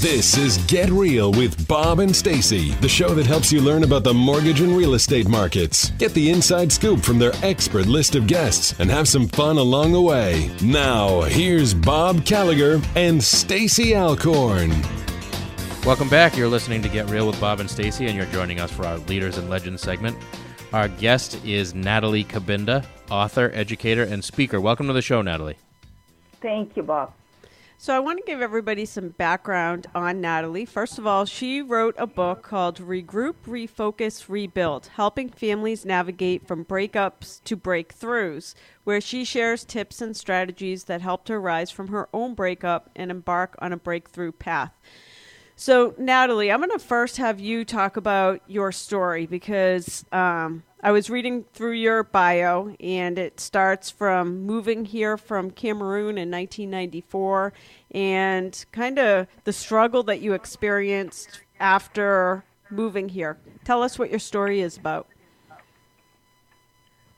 This is Get Real with Bob and Stacy, the show that helps you learn about the mortgage and real estate markets. Get the inside scoop from their expert list of guests and have some fun along the way. Now, here's Bob Gallagher and Stacy Alcorn. Welcome back. You're listening to Get Real with Bob and Stacy, and you're joining us for our Leaders and Legends segment. Our guest is Natalie Cabinda, author, educator, and speaker. Welcome to the show, Natalie. Thank you, Bob. So I want to give everybody some background on Natalie. First of all, she wrote a book called Regroup, Refocus, Rebuild, helping families navigate from breakups to breakthroughs, where she shares tips and strategies that helped her rise from her own breakup and embark on a breakthrough path. So, Natalie, I'm going to first have you talk about your story because I was reading through your bio, and it starts from moving here from Cameroon in 1994 and kind of the struggle that you experienced after moving here. Tell us what your story is about.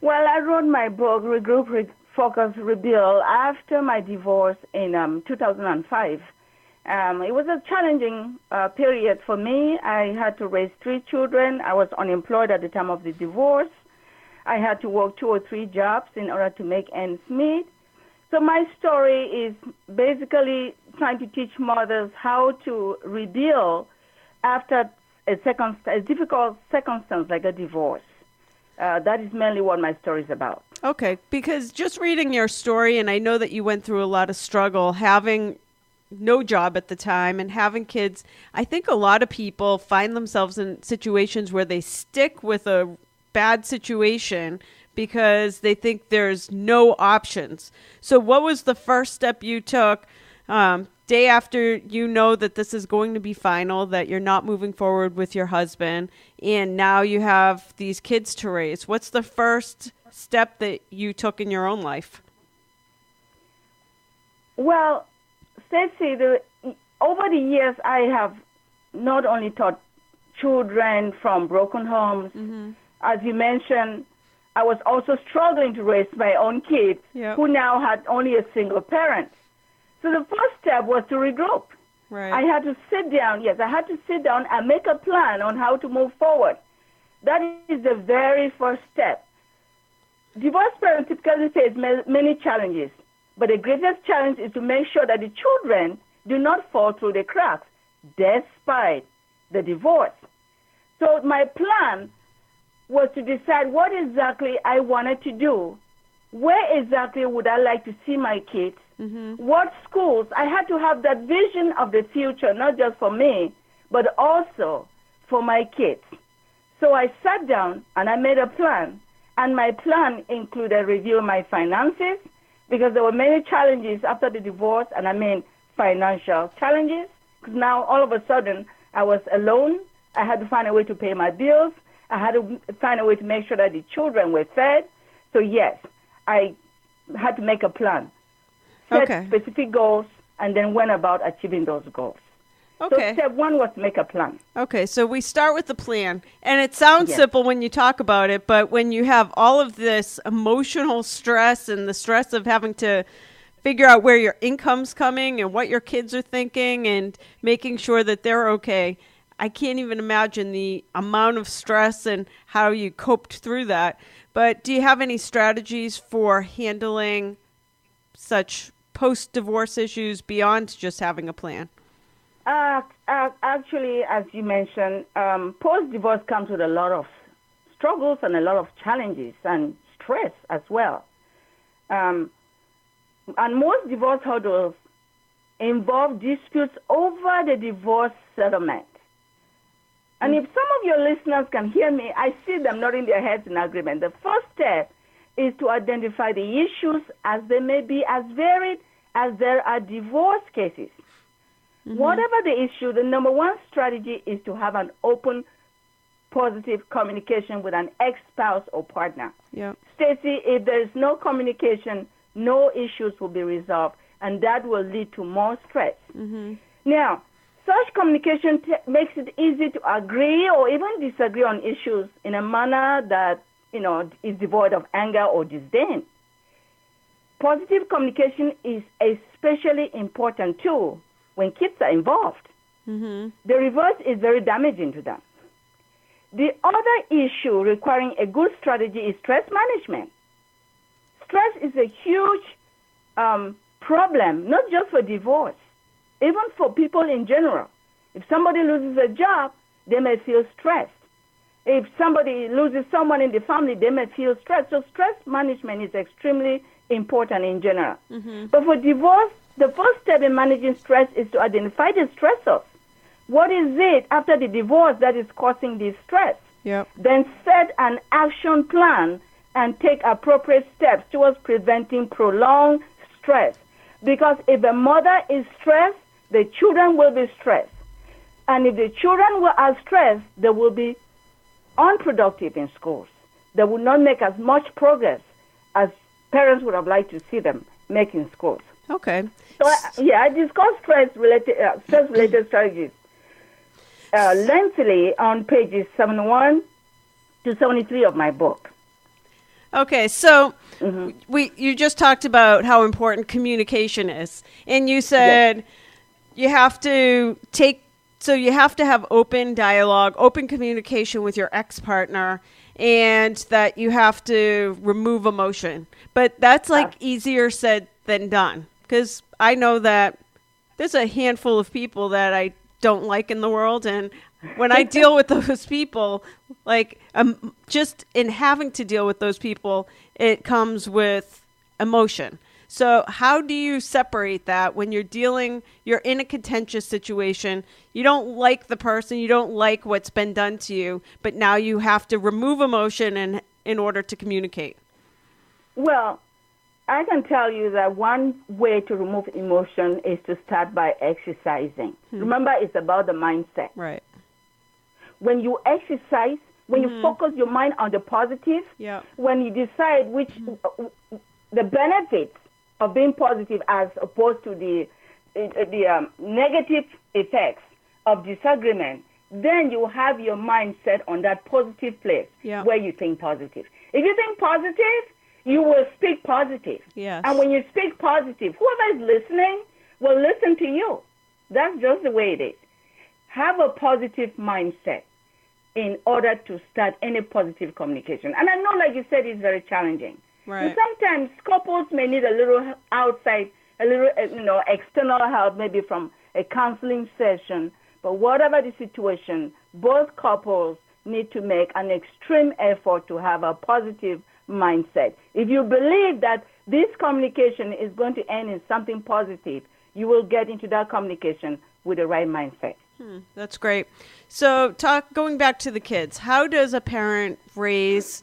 Well, I wrote my book, Regroup, Refocus, Rebuild, after my divorce in 2005. It was a challenging period for me. I had to raise 3 children. I was unemployed at the time of the divorce. I had to work 2 or 3 jobs in order to make ends meet. So my story is basically trying to teach mothers how to rebuild after a difficult circumstance like a divorce. That is mainly what my story is about. Okay, because just reading your story, and I know that you went through a lot of struggle having no job at the time and having kids, I think a lot of people find themselves in situations where they stick with a bad situation because they think there's no options. So what was the first step you took day after you know that this is going to be final, that you're not moving forward with your husband, and now you have these kids to raise? What's the first step that you took in your own life? Well, Stacey, over the years, I have not only taught children from broken homes. Mm-hmm. As you mentioned, I was also struggling to raise my own kids, who now had only a single parent. So the first step was to regroup. Right. I had to sit down. Yes, I had to sit down and make a plan on how to move forward. That is the very first step. Divorced parents typically face many challenges. But the greatest challenge is to make sure that the children do not fall through the cracks despite the divorce. So my plan was to decide what exactly I wanted to do. Where exactly would I like to see my kids? Mm-hmm. What schools? I had to have that vision of the future, not just for me, but also for my kids. So I sat down and I made a plan. And my plan included reviewing my finances, because there were many challenges after the divorce, and I mean financial challenges. Because now, all of a sudden, I was alone. I had to find a way to pay my bills. I had to find a way to make sure that the children were fed. So, yes, I had to make a plan, set specific goals, and then went about achieving those goals. Okay. So step 1 was to make a plan. Okay, so we start with the plan. And it sounds simple when you talk about it, but when you have all of this emotional stress and the stress of having to figure out where your income's coming and what your kids are thinking and making sure that they're okay, I can't even imagine the amount of stress and how you coped through that. But do you have any strategies for handling such post-divorce issues beyond just having a plan? Actually, as you mentioned, post-divorce comes with a lot of struggles and a lot of challenges and stress as well. And most divorce hurdles involve disputes over the divorce settlement. And if some of your listeners can hear me, I see them nodding their heads in agreement. The first step is to identify the issues as they may be as varied as there are divorce cases. Mm-hmm. Whatever the issue, the number one strategy is to have an open, positive communication with an ex-spouse or partner. Yep. Stacey, if there is no communication, no issues will be resolved, and that will lead to more stress. Mm-hmm. Now, such communication makes it easy to agree or even disagree on issues in a manner that, is devoid of anger or disdain. Positive communication is especially important, too, when kids are involved. The reverse is very damaging to them. The other issue requiring a good strategy is stress management. Stress is a huge problem, not just for divorce, even for people in general. If somebody loses a job, they may feel stressed. If somebody loses someone in the family, they may feel stressed. So stress management is extremely important in general. But for divorce, the first step in managing stress is to identify the stressors. What is it after the divorce that is causing this stress? Then set an action plan and take appropriate steps towards preventing prolonged stress. Because if the mother is stressed, the children will be stressed. And if the children are stressed, they will be unproductive in schools. They will not make as much progress as parents would have liked to see them make in schools. Okay. So, I discussed stress-related strategies lengthily on pages 71 to 73 of my book. Okay, so you just talked about how important communication is, and you said you have to have open dialogue, open communication with your ex-partner, and that you have to remove emotion. But that's easier said than done, because I know that there's a handful of people that I don't like in the world, and when I deal with those people, just in having to deal with those people, it comes with emotion. So how do you separate that when you're in a contentious situation, you don't like the person, you don't like what's been done to you, but now you have to remove emotion in order to communicate? Well, I can tell you that one way to remove emotion is to start by exercising. Remember, it's about the mindset. Right. When you exercise, when you focus your mind on the positive, when you decide the benefits of being positive as opposed to the negative effects of disagreement, then you have your mind set on that positive place where you think positive. If you think positive, you will speak positive. Yes. And when you speak positive, whoever is listening will listen to you. That's just the way it is. Have a positive mindset in order to start any positive communication. And I know, like you said, it's very challenging. Right. And sometimes couples may need a little external help, maybe from a counseling session. But whatever the situation, both couples need to make an extreme effort to have a positive mindset. If you believe that this communication is going to end in something positive, you will get into that communication with the right mindset. That's great. So going back to the kids, how does a parent raise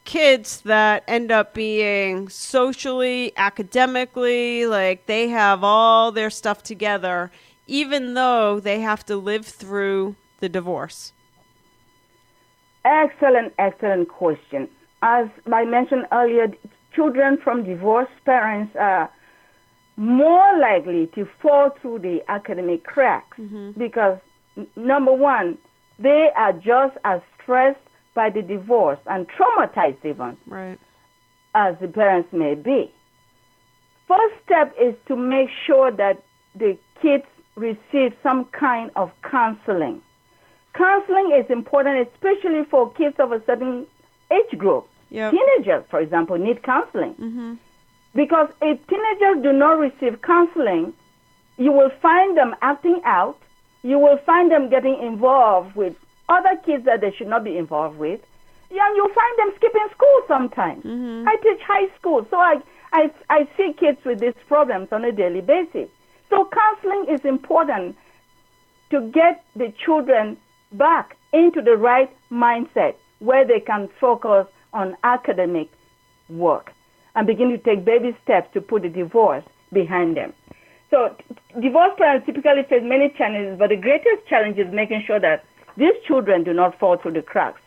kids that end up being socially, academically, they have all their stuff together, even though they have to live through the divorce? Excellent question. As I mentioned earlier, children from divorced parents are more likely to fall through the academic cracks because, number one, they are just as stressed by the divorce and traumatized even as the parents may be. First step is to make sure that the kids receive some kind of counseling. Counseling is important, especially for kids of a certain age group. Teenagers, for example, need counseling. Because if teenagers do not receive counseling, you will find them acting out. You will find them getting involved with other kids that they should not be involved with. And you'll find them skipping school sometimes. I teach high school, so I see kids with these problems on a daily basis. So counseling is important to get the children back into the right mindset where they can focus on academic work and begin to take baby steps to put the divorce behind them. So divorced parents typically face many challenges, but the greatest challenge is making sure that these children do not fall through the cracks.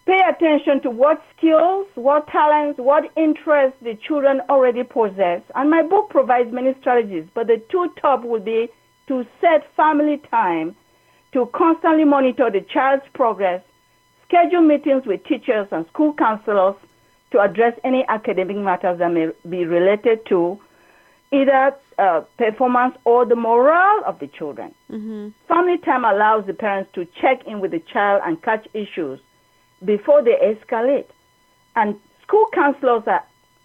Pay attention to what skills, what talents, what interests the children already possess. And my book provides many strategies, but the two top would be to set family time, to constantly monitor the child's progress, schedule meetings with teachers and school counselors to address any academic matters that may be related to either performance or the morale of the children. Mm-hmm. Family time allows the parents to check in with the child and catch issues before they escalate. And school counselors are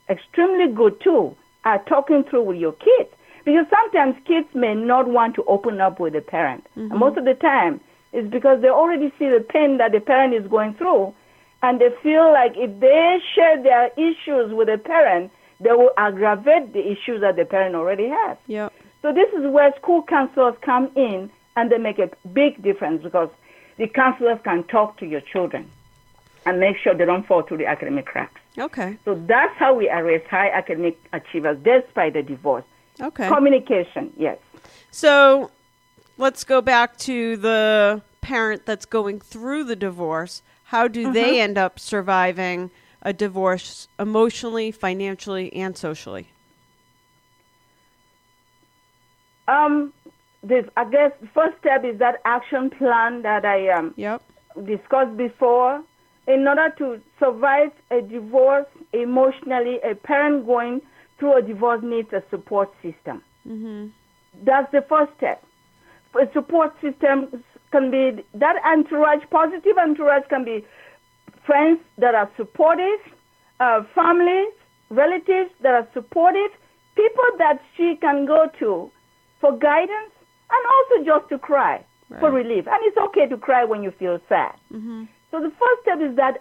extremely good, too, at talking through with your kids. Because sometimes kids may not want to open up with the parent. Mm-hmm. And most of the time, it's because they already see the pain that the parent is going through, and they feel like if they share their issues with the parent, they will aggravate the issues that the parent already has. Yep. So this is where school counselors come in, and they make a big difference because the counselors can talk to your children and make sure they don't fall through the academic cracks. Okay. So that's how we arrest high academic achievers despite the divorce. Okay. Communication, yes. So let's go back to the parent that's going through the divorce. How do they end up surviving a divorce emotionally, financially, and socially? I guess the first step is that action plan that I discussed before. In order to survive a divorce emotionally, a parent going through a divorce needs a support system. Mm-hmm. That's the first step. A support system can be that entourage, positive entourage can be friends that are supportive, families, relatives that are supportive, people that she can go to for guidance and also just to cry for relief. And it's okay to cry when you feel sad. Mm-hmm. So the first step is that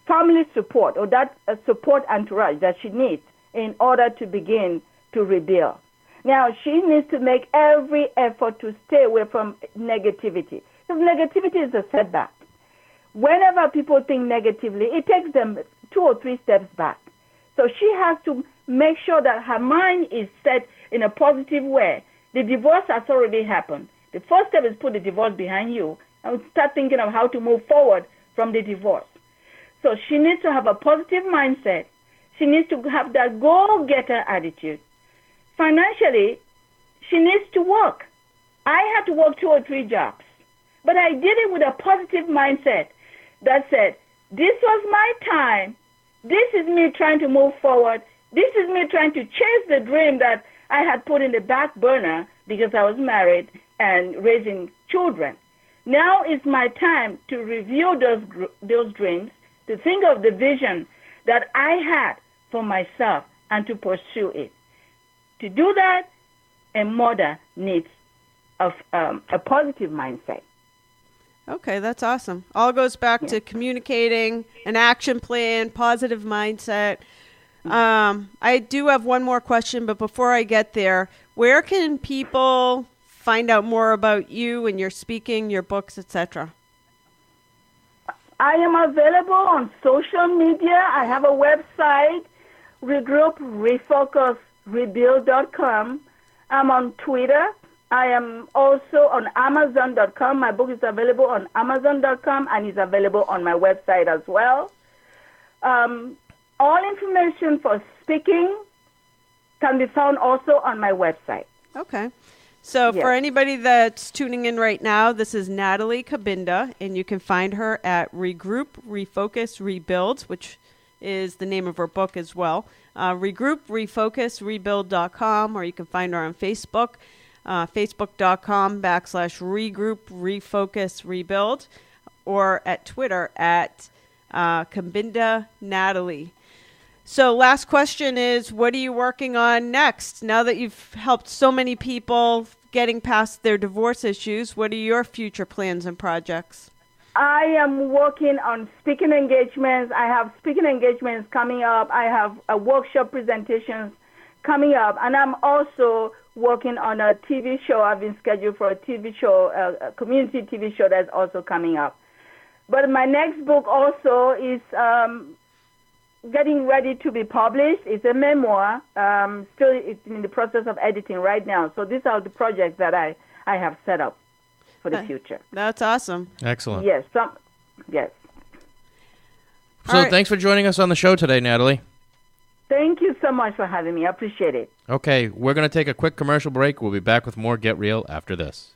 family support or that support entourage that she needs in order to begin to rebuild. Now, she needs to make every effort to stay away from negativity. Because negativity is a setback. Whenever people think negatively, it takes them 2 or 3 steps back. So she has to make sure that her mind is set in a positive way. The divorce has already happened. The first step is put the divorce behind you and start thinking of how to move forward from the divorce. So she needs to have a positive mindset. She needs to have that go-getter attitude. Financially, she needs to work. I had to work 2 or 3 jobs, but I did it with a positive mindset that said, this was my time. This is me trying to move forward. This is me trying to chase the dream that I had put in the back burner because I was married and raising children. Now is my time to review those dreams, to think of the vision that I had for myself and to pursue it. To do that, a mother needs a positive mindset. Okay, that's awesome. All goes back to communicating, an action plan, positive mindset. I do have one more question, but before I get there, where can people find out more about you and your speaking, your books, etc.? I am available on social media. I have a website, Regroup, Refocus, Rebuild.com. I'm on Twitter. I am also on Amazon.com. My book is available on Amazon.com and is available on my website as well. All information for speaking can be found also on my website. Okay. So for anybody that's tuning in right now, this is Natalie Cabinda, and you can find her at Regroup, Refocus, Rebuild, which is the name of her book as well. Regroup, Refocus, Rebuild.com, or you can find her on Facebook, Facebook.com/Regroup, Refocus, Rebuild, or at Twitter at Cabinda Natalie. So last question is, what are you working on next? Now that you've helped so many people getting past their divorce issues, what are your future plans and projects? I am working on speaking engagements. I have speaking engagements coming up. I have workshop presentations coming up. And I'm also working on a TV show. I've been scheduled for a TV show, a community TV show that's also coming up. But my next book also is getting ready to be published. It's a memoir. Still it's in the process of editing right now. So these are the projects that I have set up for the future. That's awesome. Excellent. Yes. Yes. So thanks for joining us on the show today, Natalie. Thank you so much for having me. I appreciate it. Okay, we're going to take a quick commercial break. We'll be back with more Get Real after this.